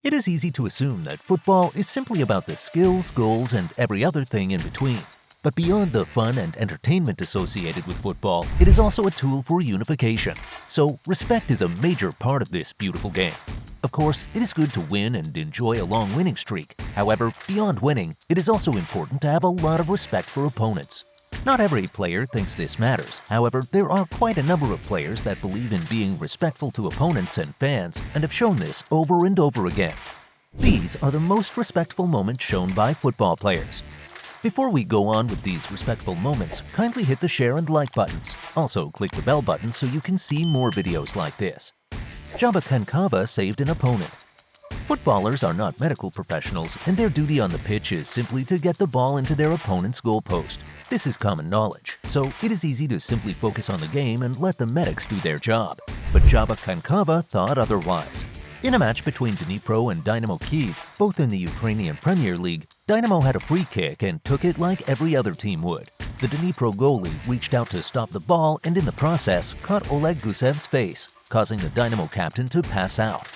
It is easy to assume that football is simply about the skills, goals, and every other thing in between. But beyond the fun and entertainment associated with football, it is also a tool for unification. So, respect is a major part of this beautiful game. Of course, it is good to win and enjoy a long winning streak. However, beyond winning, it is also important to have a lot of respect for opponents. Not every player thinks this matters. However, there are quite a number of players that believe in being respectful to opponents and fans and have shown this over and over again. These are the most respectful moments shown by football players. Before we go on with these respectful moments, kindly hit the share and like buttons. Also, click the bell button so you can see more videos like this. Joba Kankava saved an opponent. Footballers are not medical professionals, and their duty on the pitch is simply to get the ball into their opponent's goalpost. This is common knowledge, so it is easy to simply focus on the game and let the medics do their job. But Joba Kankava thought otherwise. In a match between Dnipro and Dynamo Kyiv, both in the Ukrainian Premier League, Dynamo had a free kick and took it like every other team would. The Dnipro goalie reached out to stop the ball and in the process caught Oleg Gusev's face, causing the Dynamo captain to pass out.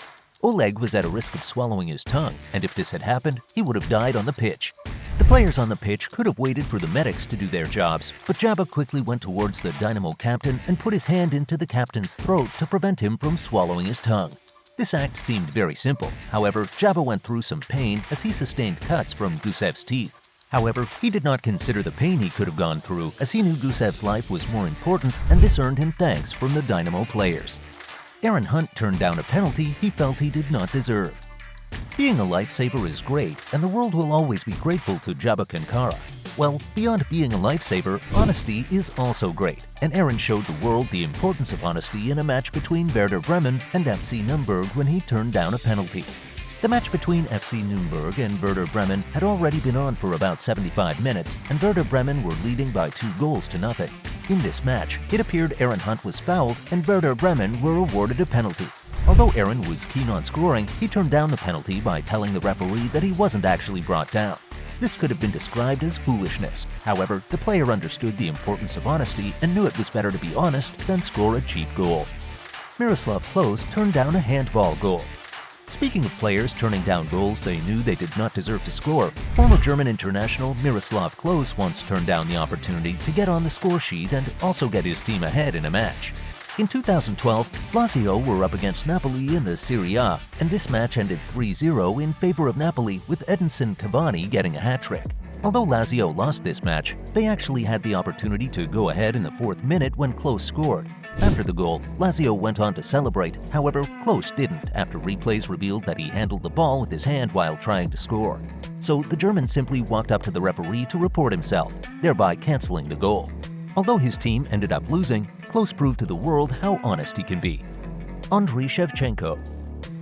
Oleg was at a risk of swallowing his tongue, and if this had happened, he would have died on the pitch. The players on the pitch could have waited for the medics to do their jobs, but Joba quickly went towards the Dynamo captain and put his hand into the captain's throat to prevent him from swallowing his tongue. This act seemed very simple. However, Joba went through some pain as he sustained cuts from Gusev's teeth. However, he did not consider the pain he could have gone through, as he knew Gusev's life was more important, and this earned him thanks from the Dynamo players. Aaron Hunt turned down a penalty he felt he did not deserve. Being a lifesaver is great, and the world will always be grateful to Joba Kankara. Well, beyond being a lifesaver, honesty is also great, and Aaron showed the world the importance of honesty in a match between Werder Bremen and FC Nürnberg when he turned down a penalty. The match between FC Nürnberg and Werder Bremen had already been on for about 75 minutes, and Werder Bremen were leading by 2-0. In this match, it appeared Aaron Hunt was fouled and Werder Bremen were awarded a penalty. Although Aaron was keen on scoring, he turned down the penalty by telling the referee that he wasn't actually brought down. This could have been described as foolishness. However, the player understood the importance of honesty and knew it was better to be honest than score a cheap goal. Miroslav Klose turned down a handball goal. Speaking of players turning down goals they knew they did not deserve to score, former German international Miroslav Klose once turned down the opportunity to get on the score sheet and also get his team ahead in a match. In 2012, Lazio were up against Napoli in the Serie A, and this match ended 3-0 in favor of Napoli with Edinson Cavani getting a hat-trick. Although Lazio lost this match, they actually had the opportunity to go ahead in the 4th minute when Klose scored. After the goal, Lazio went on to celebrate. However, Klose didn't after replays revealed that he handled the ball with his hand while trying to score. So the German simply walked up to the referee to report himself, thereby canceling the goal. Although his team ended up losing, Klose proved to the world how honest he can be. Andriy Shevchenko.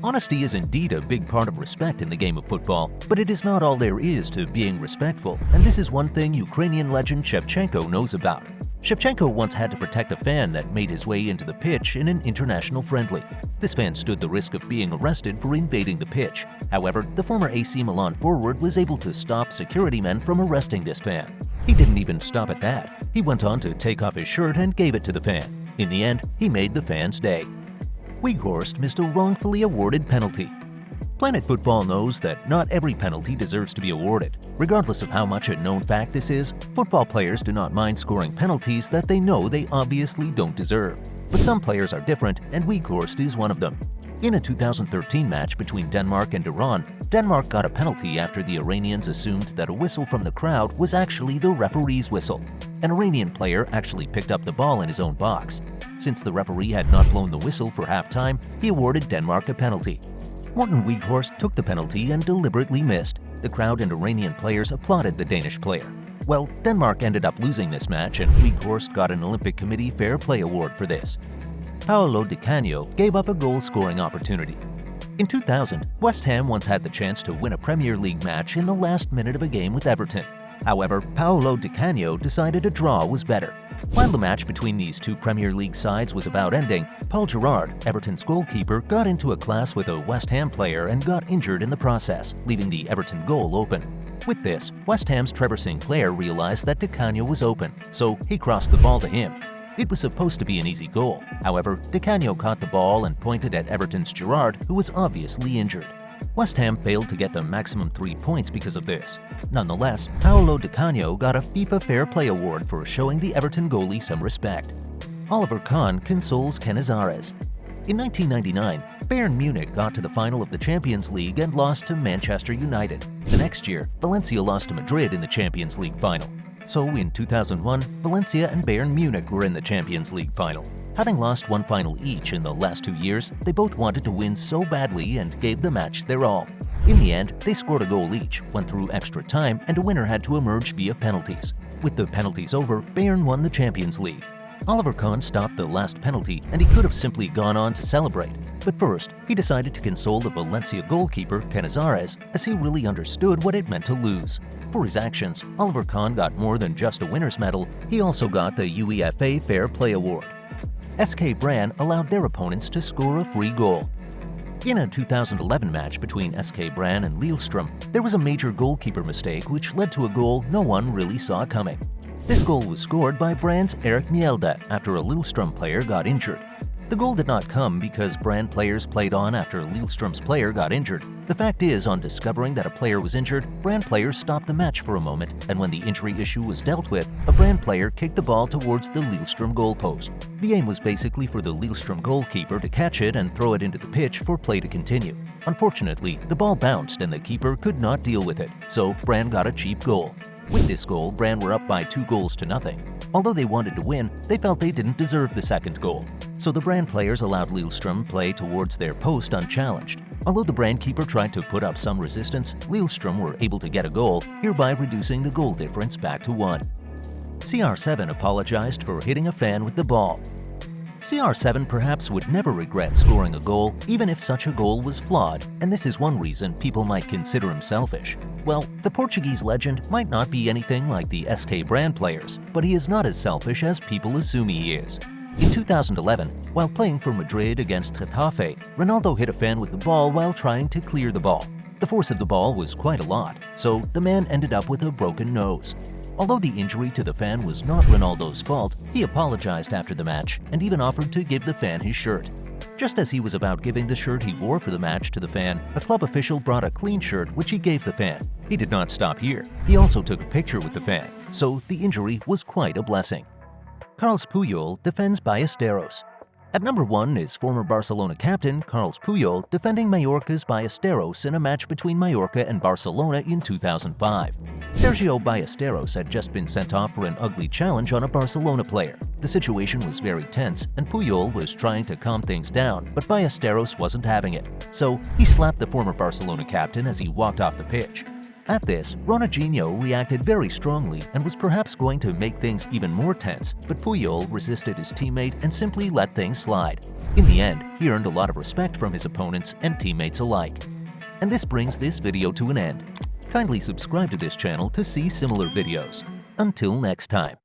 Honesty is indeed a big part of respect in the game of football, but it is not all there is to being respectful, and this is one thing Ukrainian legend Shevchenko knows about. Shevchenko once had to protect a fan that made his way into the pitch in an international friendly. This fan stood the risk of being arrested for invading the pitch. However, the former AC Milan forward was able to stop security men from arresting this fan. He didn't even stop at that. He went on to take off his shirt and gave it to the fan. In the end, he made the fan's day. Weghorst missed a wrongfully awarded penalty. Planet Football knows that not every penalty deserves to be awarded. Regardless of how much a known fact this is, football players do not mind scoring penalties that they know they obviously don't deserve. But some players are different, and Weghorst is one of them. In a 2013 match between Denmark and Iran, Denmark got a penalty after the Iranians assumed that a whistle from the crowd was actually the referee's whistle. An Iranian player actually picked up the ball in his own box. Since the referee had not blown the whistle for halftime, he awarded Denmark a penalty. Morten Weghorst took the penalty and deliberately missed. The crowd and Iranian players applauded the Danish player. Well, Denmark ended up losing this match, and Weghorst got an Olympic Committee Fair Play Award for this. Paolo Di Canio gave up a goal-scoring opportunity. In 2000, West Ham once had the chance to win a Premier League match in the last minute of a game with Everton. However, Paolo Di Canio decided a draw was better. While the match between these two Premier League sides was about ending, Paul Gerrard, Everton's goalkeeper, got into a clash with a West Ham player and got injured in the process, leaving the Everton goal open. With this, West Ham's Trevor Sinclair realized that Di Canio was open, so he crossed the ball to him. It was supposed to be an easy goal. However, Di Canio caught the ball and pointed at Everton's Gerrard, who was obviously injured. West Ham failed to get the maximum 3 points because of this. Nonetheless, Paolo Di Canio got a FIFA Fair Play award for showing the Everton goalie some respect. Oliver Kahn consoles Canizares. In 1999, Bayern Munich got to the final of the Champions League and lost to Manchester United. The next year, Valencia lost to Madrid in the Champions League final. So in 2001, Valencia and Bayern Munich were in the Champions League final. Having lost one final each in the last 2 years, they both wanted to win so badly and gave the match their all. In the end, they scored a goal each, went through extra time, and a winner had to emerge via penalties. With the penalties over, Bayern won the Champions League. Oliver Kahn stopped the last penalty, and he could have simply gone on to celebrate. But first, he decided to console the Valencia goalkeeper, Canizares, as he really understood what it meant to lose. For his actions, Oliver Kahn got more than just a winner's medal, he also got the UEFA Fair Play Award. SK Brann allowed their opponents to score a free goal. In a 2011 match between SK Brann and Lillestrøm, there was a major goalkeeper mistake which led to a goal no one really saw coming. This goal was scored by Brann's Erik Mjelde after a Lillestrøm player got injured. The goal did not come because Brann players played on after Lillestrøm's player got injured. The fact is, on discovering that a player was injured, Brann players stopped the match for a moment, and when the injury issue was dealt with, a Brann player kicked the ball towards the Lillestrøm goalpost. The aim was basically for the Lillestrøm goalkeeper to catch it and throw it into the pitch for play to continue. Unfortunately, the ball bounced and the keeper could not deal with it, so Brann got a cheap goal. With this goal, Brann were up by 2-0. Although they wanted to win, they felt they didn't deserve the second goal. So the Brann players allowed Lillestrøm play towards their post unchallenged. Although the Brann keeper tried to put up some resistance, Lillestrøm were able to get a goal, hereby reducing the goal difference back to 1. CR7 apologized for hitting a fan with the ball. CR7 perhaps would never regret scoring a goal, even if such a goal was flawed, and this is one reason people might consider him selfish. Well, the Portuguese legend might not be anything like the SK Brann players, but he is not as selfish as people assume he is. In 2011, while playing for Madrid against Getafe, Ronaldo hit a fan with the ball while trying to clear the ball. The force of the ball was quite a lot, so the man ended up with a broken nose. Although the injury to the fan was not Ronaldo's fault, he apologized after the match and even offered to give the fan his shirt. Just as he was about giving the shirt he wore for the match to the fan, a club official brought a clean shirt which he gave the fan. He did not stop here. He also took a picture with the fan, so the injury was quite a blessing. Carles Puyol defends Ballesteros. At number 1 is former Barcelona captain Carles Puyol defending Mallorca's Ballesteros in a match between Mallorca and Barcelona in 2005. Sergio Ballesteros had just been sent off for an ugly challenge on a Barcelona player. The situation was very tense and Puyol was trying to calm things down, but Ballesteros wasn't having it. So he slapped the former Barcelona captain as he walked off the pitch. At this, Ronaldinho reacted very strongly and was perhaps going to make things even more tense, but Puyol resisted his teammate and simply let things slide. In the end, he earned a lot of respect from his opponents and teammates alike. And this brings this video to an end. Kindly subscribe to this channel to see similar videos. Until next time.